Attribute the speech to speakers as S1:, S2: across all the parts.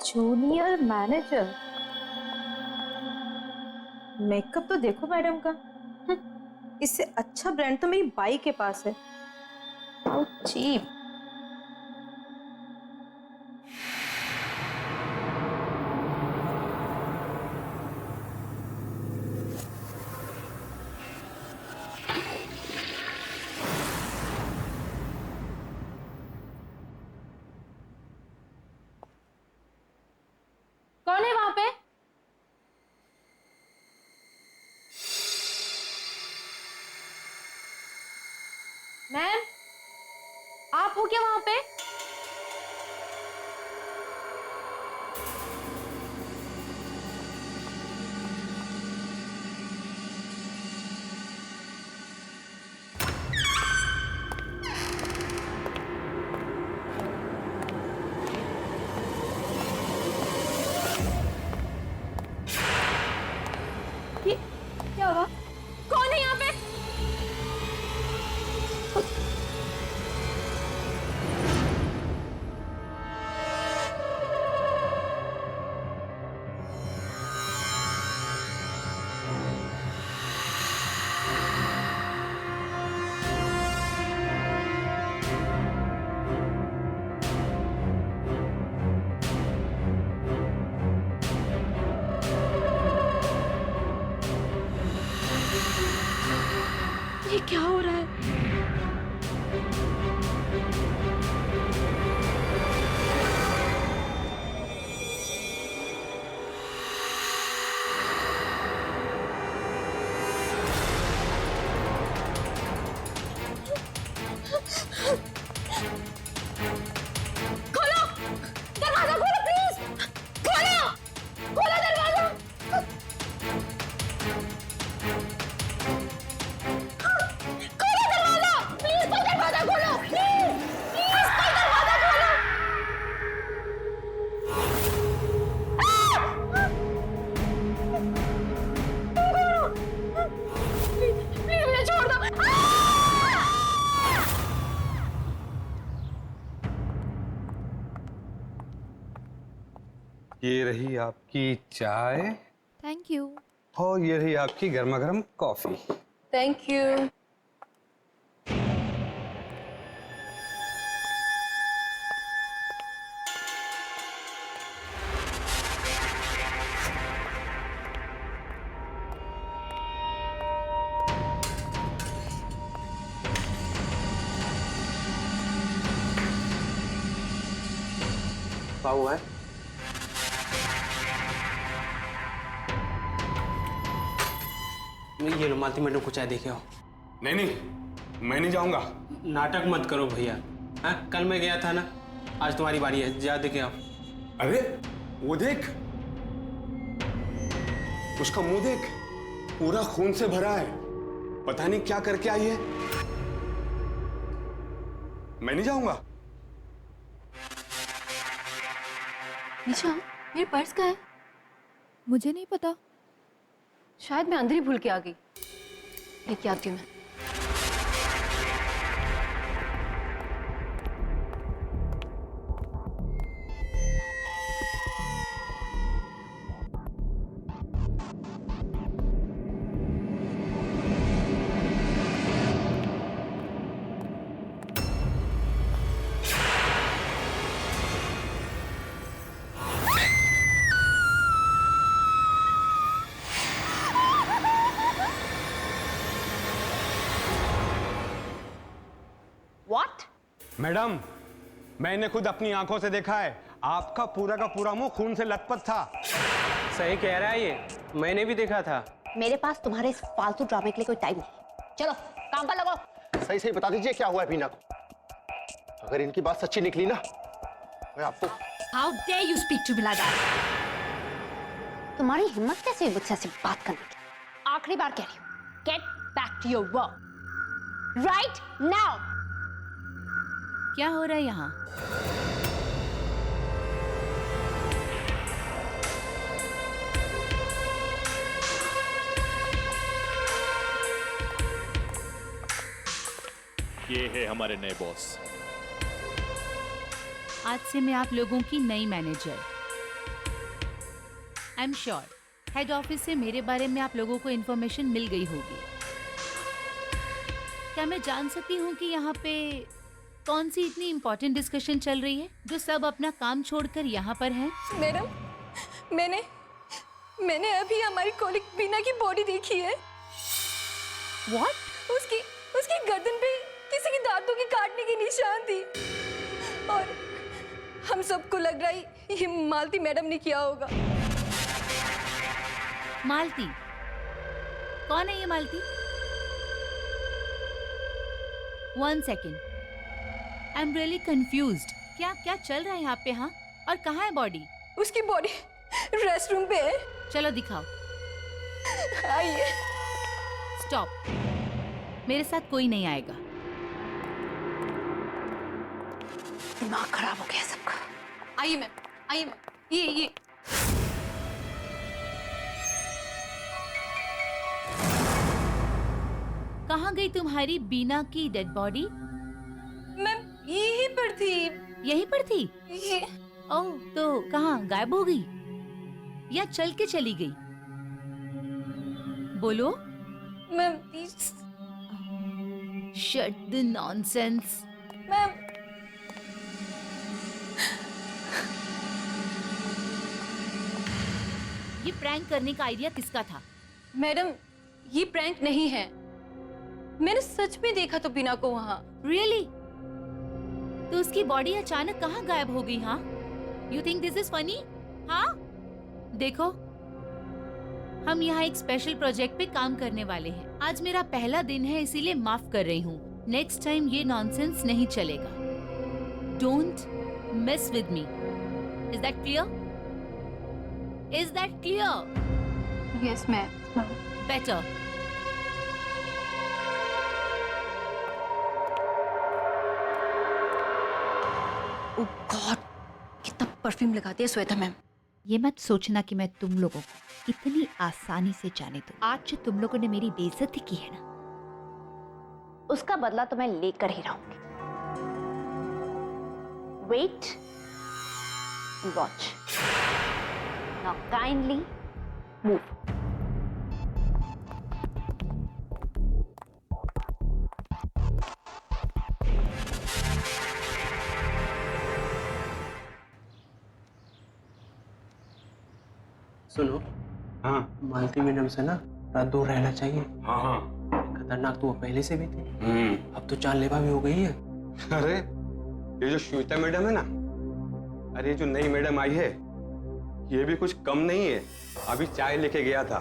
S1: Junior manager. Makeup तो देखो madam का। इससे अच्छा ब्रांड तो मेरी बाई के पास है। How cheap. कौन है वहां पे? मैम, आप हो क्या वहां पे? ये क्या हुआ? कौन है यहाँ पे? ये क्या हो रहा है? खोलो! दरवाजा खोलो प्लीज! खोलो! खोलो दरवाजा! खोलो दरवाजा! प्लीज कोई दरवाजा खोलो! प्लीज! प्लीज कोई दरवाजा खोलो! प्लीज प्लीज मुझे छोड़ दो!
S2: ये रही आपकी चाय
S3: थैंक यू।
S2: और ये रही आपकी गर्मा गर्म कॉफी।
S1: Thank you.
S4: क्या हुआ है? ये लो मालती मैडम को चाय देके आओ।
S2: नहीं नहीं, मैं नहीं जाऊंगा।
S4: नाटक मत करो भैया। हाँ, कल मैं गया था ना, आज तुम्हारी बारी है, जा देके आओ।
S2: अरे वो देख, उसका मुंह देख, पूरा खून से भरा है। पता नहीं क्या करके आई है। मैं नहीं जाऊंगा।
S1: निशा, मेरे पर्स कहाँ है?
S3: मुझे नहीं पता।
S1: शायद मैं अंदर ही भूल के आ गई। लेके आती हूँ मैं। What?
S2: मैडम, मैंने खुद अपनी आंखों से देखा है, आपका पूरा का पूरा मुंह खून से लथपथ था।
S4: सही कह रहा है ये, मैंने भी देखा था।
S5: मेरे पास तुम्हारे इस फालतू ड्रामे के लिए कोई टाइम नहीं। चलो काम पर लगो।
S6: सही सही बता दीजिए क्या हुआ है बीना को। अगर इनकी बात सच्ची निकली ना, मैं आपको।
S5: How dare you speak to me like that? तुम्हारी हिम्मत कैसे हुई मुझसे ऐसे बात करने की? आखिरी बार कह रही हूँ, get back to your work right now.
S3: क्या हो रहा है यहाँ?
S7: ये है हमारे नए बॉस।
S3: आज से मैं आप लोगों की नई manager. I am sure head office से मेरे बारे में आप लोगों को इन्फॉर्मेशन मिल गई होगी। क्या मैं जान सकती हूँ कि यहाँ पे कौन सी इतनी इम्पोर्टेंट डिस्कशन चल रही है जो सब अपना काम छोड़कर यहाँ पर हैं?
S7: मैडम, मैंने अभी हमारी कॉलिग बीना की बॉडी देखी है।
S3: What?
S7: उसकी गर्दन पे किसी की दांतों के काटने की निशान थी और हम सबको लग रहा है ये मालती मैडम ने किया होगा।
S3: मालती? कौन है ये मालती? One second. I'm really confused. क्या चल रहा है यहाँ पे? हाँ, और कहाँ है बॉडी?
S7: उसकी बॉडी रेस्ट रूम पे है।
S3: चलो दिखाओ।
S7: आइए।
S3: स्टॉप, मेरे साथ कोई नहीं आएगा।
S7: दिमाग खराब हो गया सबका। आइए मैम, ये
S3: कहाँ गई तुम्हारी बीना की डेड बॉडी?
S7: मैम यहीं पर थी।
S3: यहीं पर थी?
S7: ये
S3: ओह, तो कहाँ गायब हो गई या चल के चली गई? बोलो।
S7: Ma'am please.
S3: Shut the nonsense.
S7: Ma'am
S3: ये प्रैंक करने का आइडिया किसका था?
S7: मैडम ये प्रैंक नहीं है, मैंने सच में देखा तो बीना को वहाँ।
S3: रियली? तो उसकी बॉडी अचानक कहाँ गायब हो गई? हाँ, you think this is funny? हाँ, देखो हम यहाँ एक स्पेशल प्रोजेक्ट पे काम करने वाले हैं। आज मेरा पहला दिन है, इसीलिए माफ कर रही हूँ। नेक्स्ट टाइम ये नॉनसेंस नहीं चलेगा। Don't mess with me. Is that clear? Is that clear?
S7: Yes ma'am.
S3: Better.
S7: Oh God, कितना परफ्यूम लगाती है श्वेता मैम।
S3: ये मत सोचना कि मैं तुम लोगों को इतनी आसानी से जाने दूं। आज जो तुम लोगों ने मेरी बेइज्जती की है ना,
S5: उसका बदला तो मैं लेकर ही रहूंगी। Wait watch. Now kindly move.
S4: सुनो,
S2: हाँ
S4: मालती मैडम से ना थोड़ा दूर रहना चाहिए।
S2: हाँ हाँ।
S4: खतरनाक तो वो पहले से भी थी, अब तो जानलेवा भी हो गई है।
S2: अरे ये जो श्वेता मैडम है ना, अरे जो नई मैडम आई है, ये भी कुछ कम नहीं है। अभी चाय लेके गया था,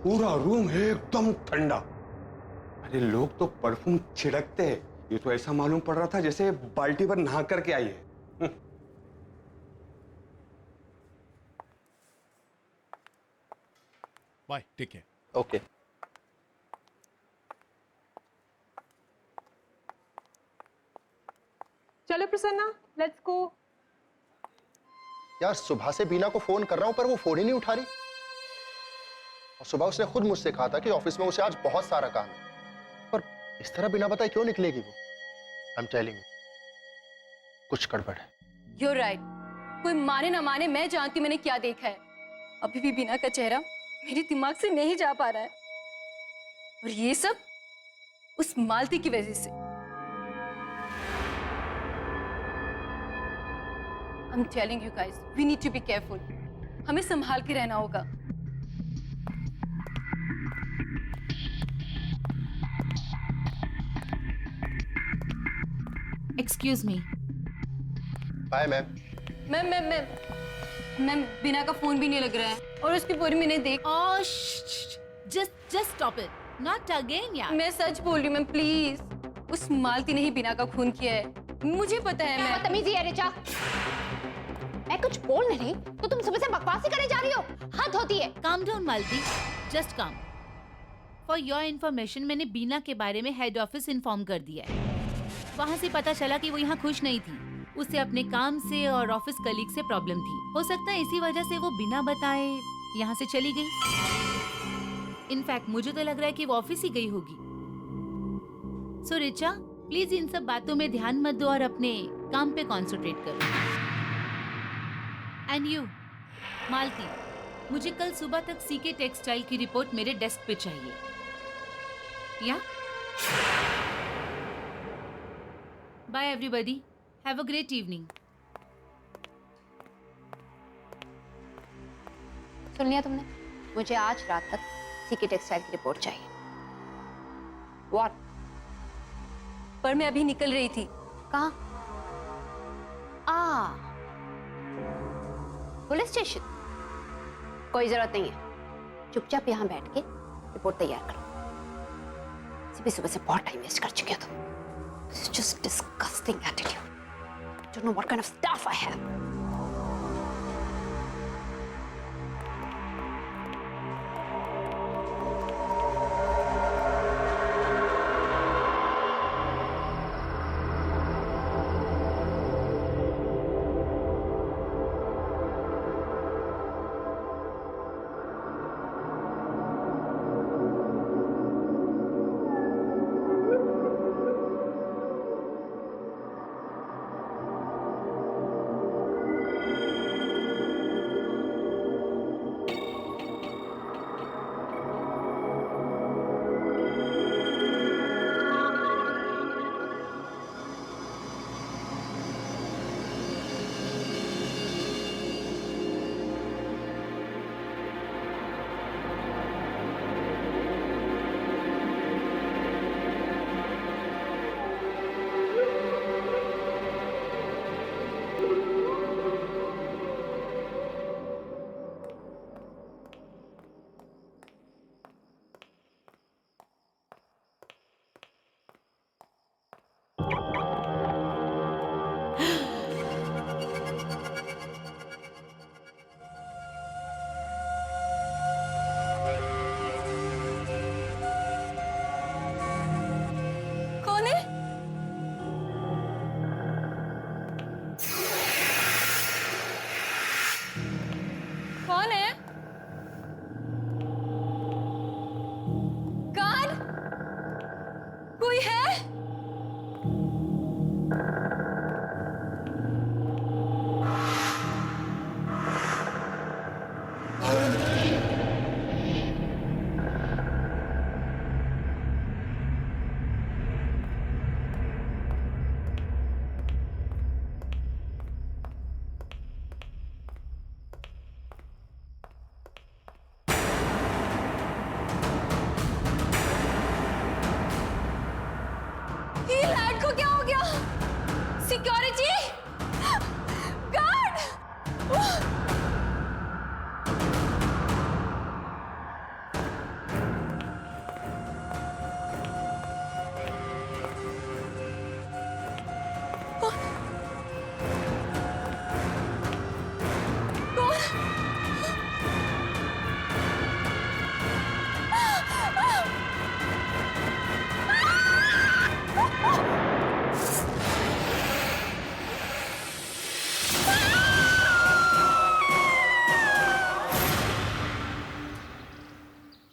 S2: पूरा रूम है एकदम ठंडा। अरे लोग तो परफ्यूम छिड़कते हैं, ये तो ऐसा मालूम पड़ रहा था जैसे बाल्टी पर नहा करके आई है।
S8: Bye, take care.
S6: ओके।
S1: चलो प्रसन्ना, लेट्स गो।
S6: यार सुबह से बीना को फोन कर रहा हूं पर वो फोन ही नहीं उठा रही। और सुबह उसने खुद मुझसे कहा था कि ऑफिस में उसे आज बहुत सारा काम है, पर इस तरह बिना बताए क्यों निकलेगी वो? आई एम टेलिंग यू, कुछ गड़बड़ है।
S7: You're right. कोई माने ना माने, मैं जानती हूँ मैंने क्या देखा है। अभी भी बीना का चेहरा मेरे दिमाग से नहीं जा पा रहा है, और ये सब उस मालती की वजह से। I'm telling you guys, we need to be careful. हमें संभाल के रहना होगा।
S3: Excuse me.
S6: Bye ma'am.
S7: Ma'am Bina का फोन भी नहीं लग रहा है, और उसकी पूरी मैंने देख।
S3: Oh, just stop it. Not again, यार।
S7: मैं सच बोल रही हूँ मैम, प्लीज। उस मालती ने ही बीना का खून किया है, मुझे पता है।
S5: क्या
S7: मैम
S5: बदतमीजी है रिचा? मैं कुछ बोल नहीं तो तुम सुबह से बकवास ही करे जा रही हो। हद होती है।
S3: Calm down, Malti. Just calm. For your information, मैंने बीना के बारे में हेड ऑफिस इन्फॉर्म कर दिया है। वहाँ से पता चला कि वो यहाँ खुश नहीं थी। उसे अपने काम से और ऑफिस कलीग से प्रॉब्लम थी। हो सकता है इसी वजह से वो बिना बताए यहाँ से चली गई। इनफैक्ट मुझे तो लग रहा है कि वो ऑफिस ही गई होगी। सो रिचा, प्लीज इन सब बातों में ध्यान मत दो और अपने काम पे कॉन्सेंट्रेट करो। एंड यू मालती, मुझे कल सुबह तक सीके टेक्सटाइल की रिपोर्ट मेरे डेस्क पे चाहिए। Yeah bye everybody, have a great evening.
S5: सुन लिया तुमने? मुझे आज रात तक सीके टेक्सटाइल की रिपोर्ट चाहिए। व्हाट?
S7: पर मैं अभी निकल रही थी।
S5: कहाँ? Police station? कोई जरूरत नहीं है, चुपचाप यहाँ बैठ के रिपोर्ट तैयार करो। सुबह सुबह से बहुत टाइम वेस्ट कर चुके हो तुम। It's just disgusting attitude. Don't know what kind of stuff I have.
S7: कौन है? कौन है? कौन? कोई है? ये लैड को क्या हो गया? Security guard!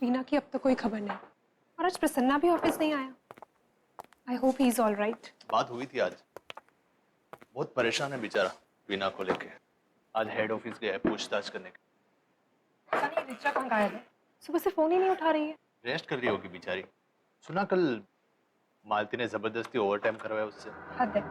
S8: वीना की अब तक कोई खबर नहीं और आज प्रसन्ना भी ऑफिस नहीं आया। I hope he is all right.
S9: बात हुई थी आज, बहुत परेशान है बेचारा वीना को लेके। आज हेड ऑफिस गया है पूछताछ करने के।
S8: पता नहीं रिचा कहाँ गायब है, सुबह से फोन ही नहीं उठा रही है।
S9: रेस्ट कर रही होगी बेचारी। सुना कल मालती ने जबरदस्ती ओवर टाइम करवाया उससे।
S8: हद है,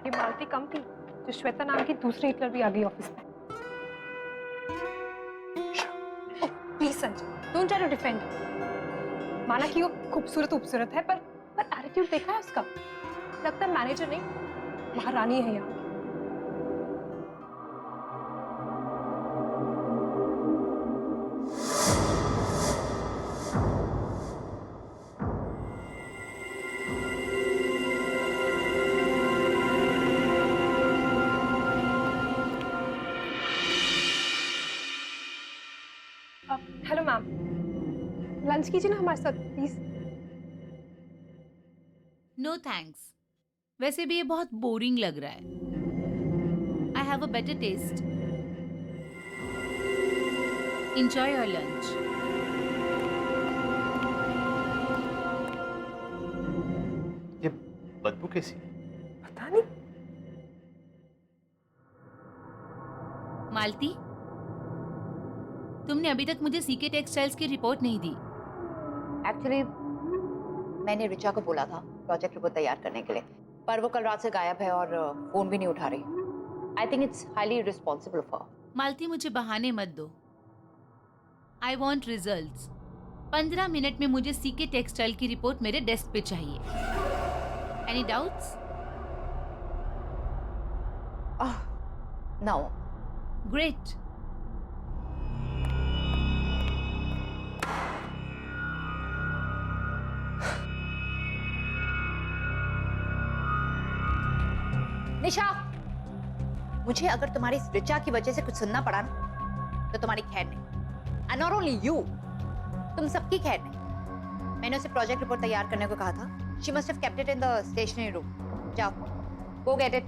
S8: ये मालती कम थी जो श्वेता नाम की दूसरी हिटलर भी आ गई ऑफिस में। Please Sanjay, don't try to defend. माना कि वो खूबसूरत है, पर एटीट्यूड देखा है उसका। लगता है मैनेजर नहीं महारानी है यहाँ। हेलो मैम, लंच कीजिए ना हमारे साथ प्लीज।
S3: No thanks. वैसे भी ये बहुत बोरिंग लग रहा है। I have a better taste. Enjoy your lunch.
S9: ये बदबू कैसी?
S8: पता नहीं।
S3: मालती, तुमने अभी तक मुझे सीके टेक्सटाइल्स की रिपोर्ट नहीं दी।
S5: एक्चुअली मैंने रिचा को बोला था प्रोजेक्ट रिपोर्ट तैयार करने के लिए, पर वो कल रात से गायब है और फोन भी नहीं उठा रही। I think it's highly responsible for.
S3: Malti, मुझे बहाने मत दो। I want results. 15 मिनट में मुझे सीके टेक्सटाइल की रिपोर्ट मेरे डेस्क पे चाहिए। Any doubts?
S5: नो।
S3: ग्रेट।
S5: निशा, मुझे अगर तुम्हारी इस रिचा की वजह से कुछ सुनना पड़ा ना तो तुम्हारी खैर नहीं। एंड नॉट ओनली यू, तुम सबकी खैर नहीं। मैंने उसे प्रोजेक्ट रिपोर्ट तैयार करने को कहा था। She must have kept it in the stationery room. जाओ, गो गेट इट।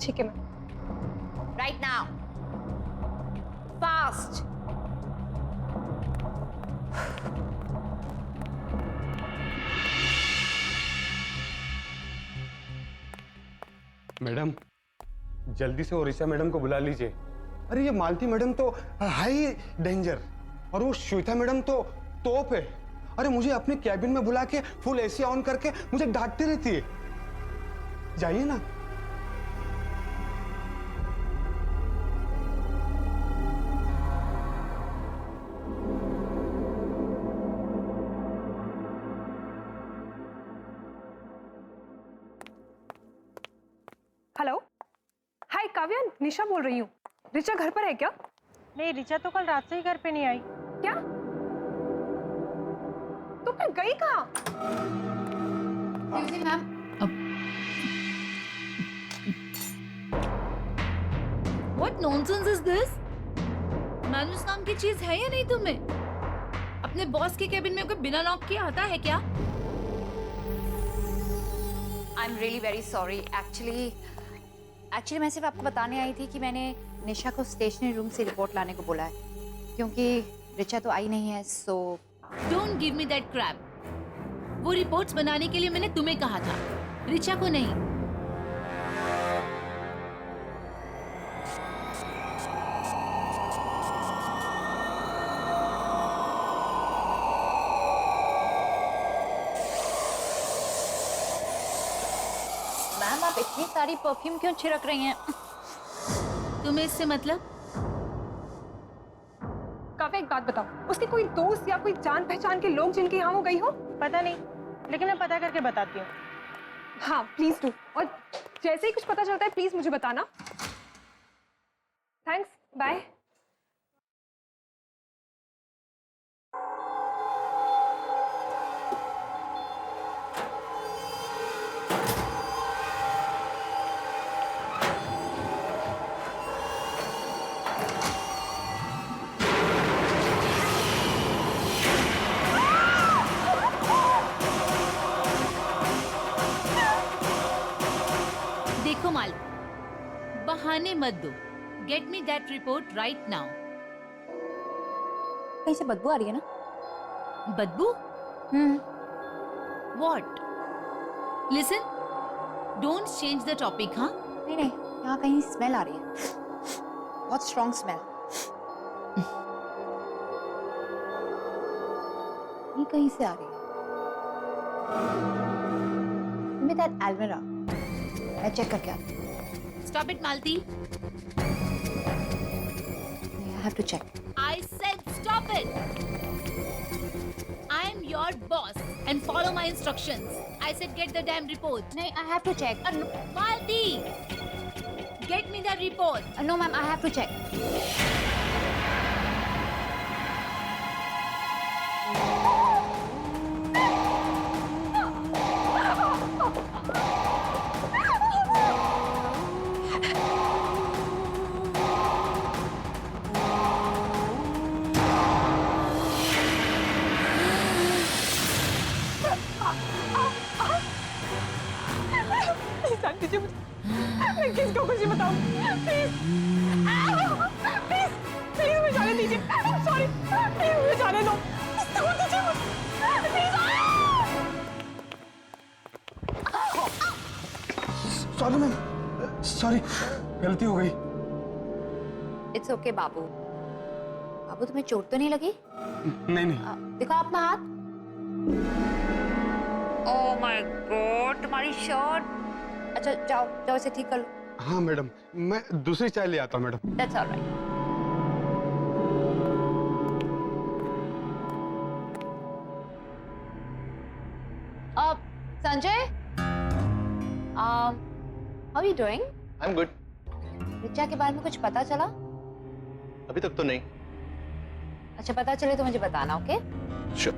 S8: ठीक है ma'am.
S5: Right now, fast.
S2: Madam, जल्दी से ओरिसा मैडम को बुला लीजिए। अरे ये मालती मैडम तो हाई डेंजर, और वो श्वेता मैडम तो तोप है। अरे मुझे अपने कैबिन में बुला के फुल एसी ऑन करके मुझे डांटती रहती है। जाइए ना।
S8: हेलो, हाय काव्या, निशा बोल रही हूँ। रिचा घर पर है क्या?
S1: नहीं, रिचा तो कल रात से ही घर पे नहीं आई।
S8: क्या? तो फिर गई कहाँ?
S5: Ma'am,
S3: What nonsense is this? मैनुस नाम की चीज है या नहीं तुम्हें? अपने बॉस के केबिन में कोई बिना नॉक किए आता है क्या?
S5: I am really very sorry. Actually मैं सिर्फ आपको बताने आई थी कि मैंने निशा को स्टेशनरी रूम से रिपोर्ट लाने को बोला है, क्योंकि रिचा तो आई नहीं है। सो
S3: Don't give me that crap. वो रिपोर्ट्स बनाने के लिए मैंने तुम्हें कहा था, रिचा को नहीं।
S5: मैम, आप इतनी सारी परफ्यूम क्यों छिड़क रही हैं?
S3: तुम्हें इससे मतलब?
S8: काव्या, एक बात बताओ, उसके कोई दोस्त या कोई जान पहचान के लोग जिनके यहाँ वो गई हो?
S1: पता नहीं, लेकिन मैं पता करके बताती हूँ।
S8: हाँ प्लीज डू, और जैसे ही कुछ पता चलता है प्लीज मुझे बताना। Thanks, bye.
S3: देखो माल, बहाने मत दो। Get me that report right now.
S5: कहीं से बदबू आ रही है ना?
S3: बदबू? What? Listen, don't change the topic, हाँ?
S5: नहीं नहीं, यहाँ कहीं स्मेल आ रही है, बहुत स्ट्रॉन्ग स्मेल। ये कहीं से आ रही है। Give me that almirah. मैं चेक करके आती हूँ।
S3: Stop it, Malti.
S5: I have to check.
S3: I said stop it. I am your boss and follow my instructions. I said get the damn report.
S5: नहीं, I have to check.
S3: Malti, get me the report.
S5: No, ma'am, I have to check.
S8: दीजिए मुझे, मैं किसको कुछ नहीं बताऊं, please please please मुझे जाने दीजिए। सॉरी, प्लीज मुझे जाने दो, छोड़ दीजिए मुझे, प्लीज।
S2: सॉरी मैम, सॉरी, गलती हो गई।
S5: It's okay, बाबू। बाबू तुम्हें चोट तो नहीं लगी?
S2: नहीं नहीं।
S5: दिखाओ अपना हाथ। ओह माय गॉड, तुम्हारी शर्ट। अच्छा जाओ जाओ इसे ठीक कर लो।
S2: हाँ मैडम, मैं दूसरी चाय ले आता हूँ मैडम।
S5: That's alright. अब Sanjay, how you doing?
S9: I am good.
S5: Richa के बारे में कुछ पता चला?
S9: अभी तक तो नहीं।
S5: अच्छा पता चले तो मुझे बताना, ओके?
S9: श्योर।